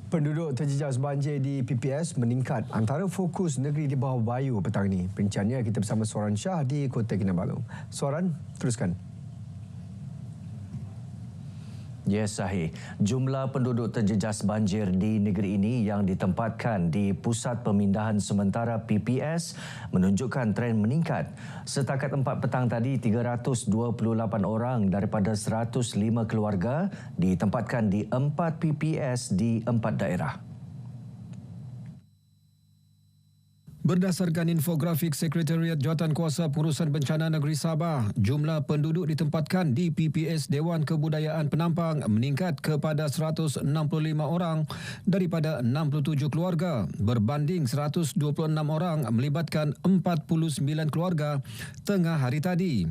Penduduk terjejas banjir di PPS meningkat antara fokus negeri di bawah bayu petang ini. Perancangannya kita bersama Soran Shah di Kota Kinabalu. Soran, teruskan. Ya, sahih. Jumlah penduduk terjejas banjir di negeri ini yang ditempatkan di Pusat Pemindahan Sementara PPS menunjukkan tren meningkat. Setakat 4 petang tadi, 328 orang daripada 105 keluarga ditempatkan di 4 PPS di 4 daerah. Berdasarkan infografik Sekretariat Jawatankuasa Pengurusan Bencana Negeri Sabah, jumlah penduduk ditempatkan di PPS Dewan Kebudayaan Penampang meningkat kepada 165 orang daripada 67 keluarga berbanding 126 orang melibatkan 49 keluarga tengah hari tadi.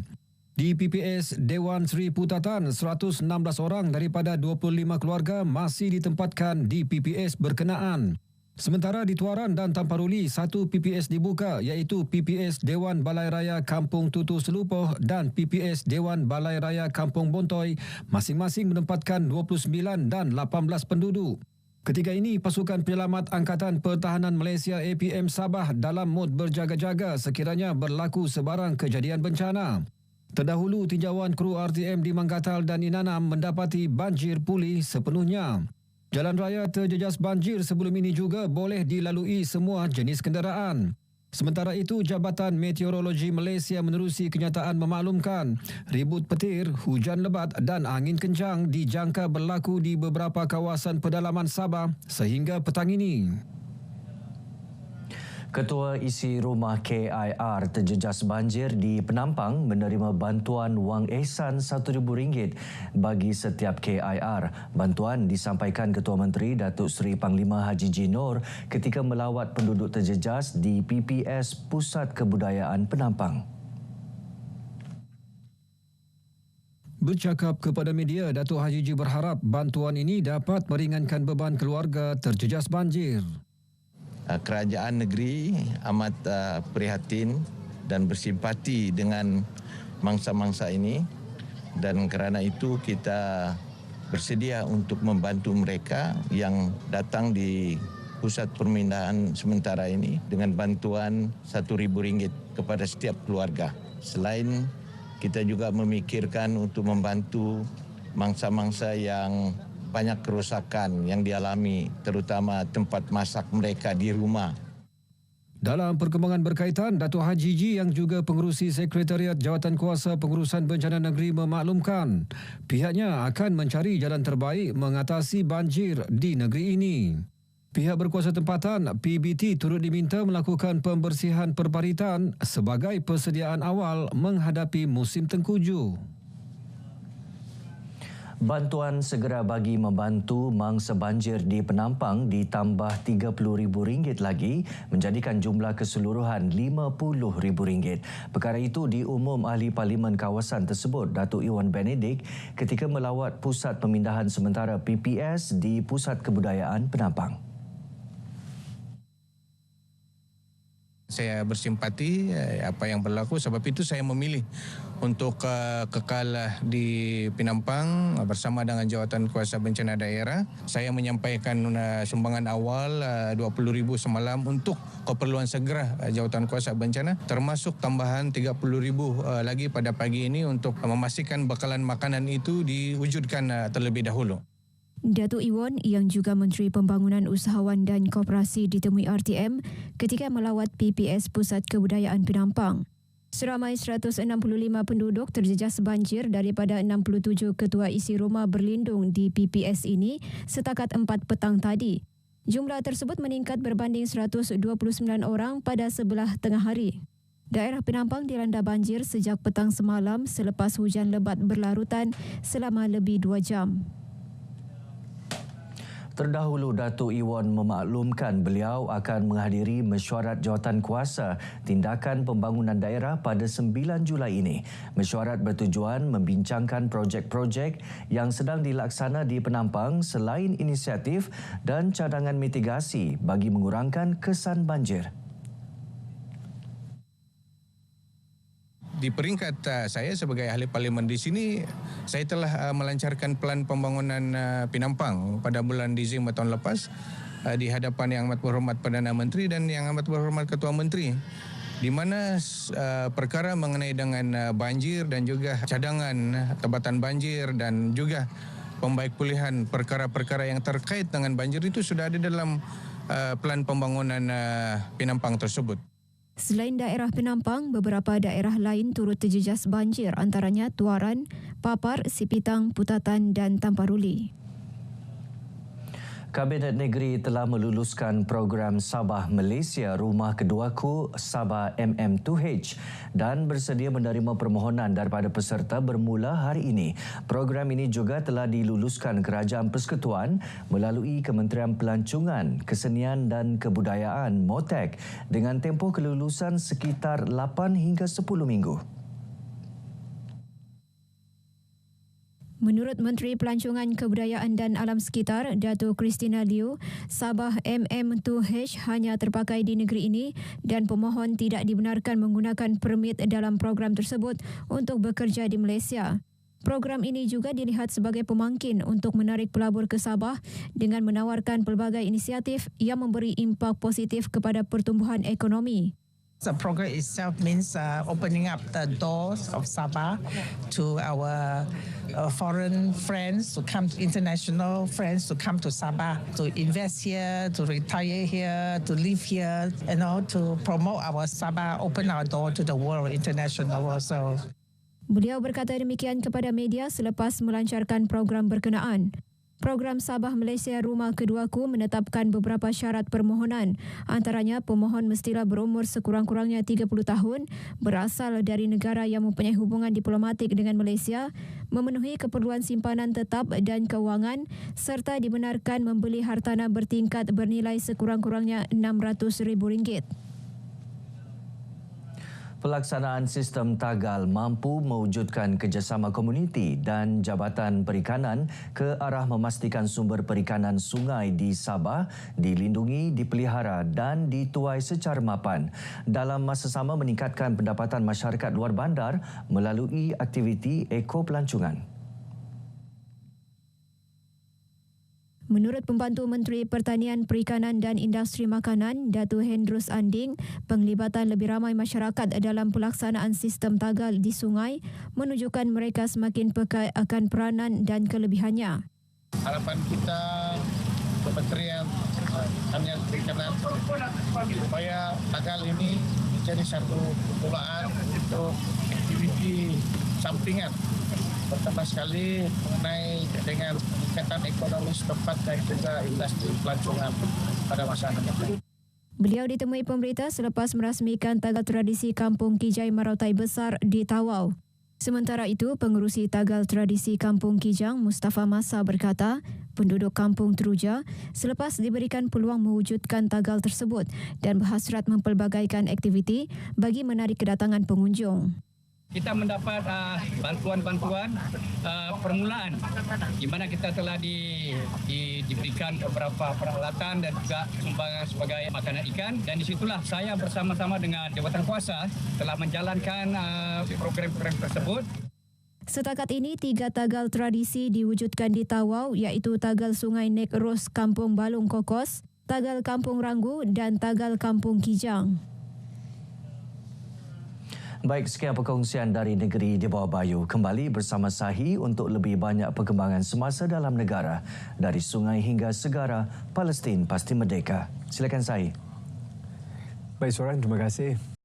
Di PPS Dewan Seri Putatan, 116 orang daripada 25 keluarga masih ditempatkan di PPS berkenaan. Sementara di Tuaran dan Tamparuli, satu PPS dibuka iaitu PPS Dewan Balai Raya Kampung Tutu Selupoh dan PPS Dewan Balai Raya Kampung Bontoy masing-masing menempatkan 29 dan 18 penduduk. Ketiga ini pasukan penyelamat Angkatan Pertahanan Malaysia APM Sabah dalam mod berjaga-jaga sekiranya berlaku sebarang kejadian bencana. Terdahulu tinjauan kru RTM di Manggatal dan Inanam mendapati banjir pulih sepenuhnya. Jalan raya terjejas banjir sebelum ini juga boleh dilalui semua jenis kenderaan. Sementara itu, Jabatan Meteorologi Malaysia menerusi kenyataan memaklumkan ribut petir, hujan lebat dan angin kencang dijangka berlaku di beberapa kawasan pedalaman Sabah sehingga petang ini. Ketua Isi Rumah KIR terjejas banjir di Penampang menerima bantuan wang ihsan RM1,000 bagi setiap KIR. Bantuan disampaikan Ketua Menteri Datuk Seri Panglima Haji Jinor ketika melawat penduduk terjejas di PPS Pusat Kebudayaan Penampang. Bercakap kepada media, Datuk Haji Ji berharap bantuan ini dapat meringankan beban keluarga terjejas banjir. Kerajaan negeri amat prihatin dan bersimpati dengan mangsa-mangsa ini, dan kerana itu kita bersedia untuk membantu mereka yang datang di pusat pemindahan sementara ini dengan bantuan RM1,000 kepada setiap keluarga. Selain kita juga memikirkan untuk membantu mangsa-mangsa yang banyak kerosakan yang dialami, terutama tempat masak mereka di rumah. Dalam perkembangan berkaitan, Datuk Haji Ji yang juga pengerusi Sekretariat Jawatankuasa Pengurusan Bencana Negeri memaklumkan pihaknya akan mencari jalan terbaik mengatasi banjir di negeri ini. Pihak berkuasa tempatan, PBT, turut diminta melakukan pembersihan perparitan sebagai persediaan awal menghadapi musim tengkujuh. Bantuan segera bagi membantu mangsa banjir di Penampang ditambah RM30,000 lagi menjadikan jumlah keseluruhan RM50,000. Perkara itu diumum Ahli Parlimen kawasan tersebut, Datuk Iwan Benedict, ketika melawat Pusat Pemindahan Sementara PPS di Pusat Kebudayaan Penampang. Saya bersimpati apa yang berlaku, sebab itu saya memilih untuk kekal di Penampang bersama dengan Jawatankuasa Bencana Daerah. Saya menyampaikan sumbangan awal RM20,000 semalam untuk keperluan segera Jawatankuasa Bencana, termasuk tambahan RM30,000 lagi pada pagi ini untuk memastikan bekalan makanan itu diwujudkan terlebih dahulu. Datuk Iwan yang juga Menteri Pembangunan Usahawan dan Koperasi ditemui RTM ketika melawat PPS Pusat Kebudayaan Penampang. Seramai 165 penduduk terjejas banjir daripada 67 ketua isi rumah berlindung di PPS ini setakat 4 petang tadi. Jumlah tersebut meningkat berbanding 129 orang pada sebelah tengah hari. Daerah Penampang dilanda banjir sejak petang semalam selepas hujan lebat berlarutan selama lebih 2 jam. Terdahulu, Datuk Iwan memaklumkan beliau akan menghadiri mesyuarat Jawatankuasa Tindakan Pembangunan Daerah pada 9 Julai ini. Mesyuarat bertujuan membincangkan projek-projek yang sedang dilaksana di Penampang selain inisiatif dan cadangan mitigasi bagi mengurangkan kesan banjir. di peringkat saya sebagai ahli parlimen di sini, saya telah melancarkan plan pembangunan Penampang pada bulan Disember tahun lepas di hadapan Yang Amat Berhormat Perdana Menteri dan Yang Amat Berhormat Ketua Menteri, di mana perkara mengenai dengan banjir dan juga cadangan tempatan banjir dan juga pembaik pulihan perkara-perkara yang terkait dengan banjir itu sudah ada dalam plan pembangunan Penampang tersebut. Selain daerah Penampang, beberapa daerah lain turut terjejas banjir, antaranya Tuaran, Papar, Sipitang, Putatan dan Tamparuli. Kabinet Negeri telah meluluskan program Sabah Malaysia Rumah Keduaku Sabah MM2H dan bersedia menerima permohonan daripada peserta bermula hari ini. Program ini juga telah diluluskan Kerajaan Persekutuan melalui Kementerian Pelancongan, Kesenian dan Kebudayaan MOTEK dengan tempoh kelulusan sekitar 8 hingga 10 minggu. Menurut Menteri Pelancongan Kebudayaan dan Alam Sekitar, Dato' Christina Liu, Sabah MM2H hanya terpakai di negeri ini dan pemohon tidak dibenarkan menggunakan permit dalam program tersebut untuk bekerja di Malaysia. Program ini juga dilihat sebagai pemangkin untuk menarik pelabur ke Sabah dengan menawarkan pelbagai inisiatif yang memberi impak positif kepada pertumbuhan ekonomi. The program itself means opening up the doors of Sabah to our foreign friends to come, international friends to come to Sabah, to invest here, to retire here, to live here, to promote our Sabah, open our door to the world, international also. Beliau berkata demikian kepada media selepas melancarkan program berkenaan. Program Sabah Malaysia Rumah Keduaku menetapkan beberapa syarat permohonan. Antaranya, pemohon mestilah berumur sekurang-kurangnya 30 tahun, berasal dari negara yang mempunyai hubungan diplomatik dengan Malaysia, memenuhi keperluan simpanan tetap dan kewangan, serta dibenarkan membeli hartanah bertingkat bernilai sekurang-kurangnya RM600,000. Pelaksanaan sistem Tagal mampu mewujudkan kerjasama komuniti dan Jabatan Perikanan ke arah memastikan sumber perikanan sungai di Sabah dilindungi, dipelihara dan dituai secara mapan. Dalam masa sama meningkatkan pendapatan masyarakat luar bandar melalui aktiviti ekopelancongan. Menurut Pembantu Menteri Pertanian, Perikanan dan Industri Makanan, Dato' Hendrus Anding, penglibatan lebih ramai masyarakat dalam pelaksanaan sistem tagal di sungai menunjukkan mereka semakin peka akan peranan dan kelebihannya. Harapan kita Kementerian Pertanian Perikanan supaya tagal ini menjadi satu permulaan untuk aktiviti sampingan, pertama sekali mengenai dengan peningkatan ekonomi setempat dan juga industri pelancongan pada masyarakat. Beliau ditemui pemberita selepas merasmikan tagal tradisi Kampung Kijai Marautai Besar di Tawau. Sementara itu, pengerusi tagal tradisi Kampung Kijang Mustafa Masa berkata, penduduk Kampung Teruja selepas diberikan peluang mewujudkan tagal tersebut dan berhasrat mempelbagaikan aktiviti bagi menarik kedatangan pengunjung. Kita mendapat bantuan-bantuan permulaan di mana kita telah diberikan beberapa peralatan dan juga sumbangan sebagai makanan ikan, dan disitulah saya bersama-sama dengan Jabatan Kuasa telah menjalankan program-program tersebut. Setakat ini, 3 tagal tradisi diwujudkan di Tawau, iaitu Tagal Sungai Nek Ros Kampung Balung Kokos, Tagal Kampung Ranggu dan Tagal Kampung Kijang. Baik, sekian perkongsian dari Negeri di Bawah Bayu. Kembali bersama Sahi untuk lebih banyak perkembangan semasa dalam negara. Dari sungai hingga segara, Palestin pasti merdeka. Silakan Sahi. Baik, Soran, terima kasih.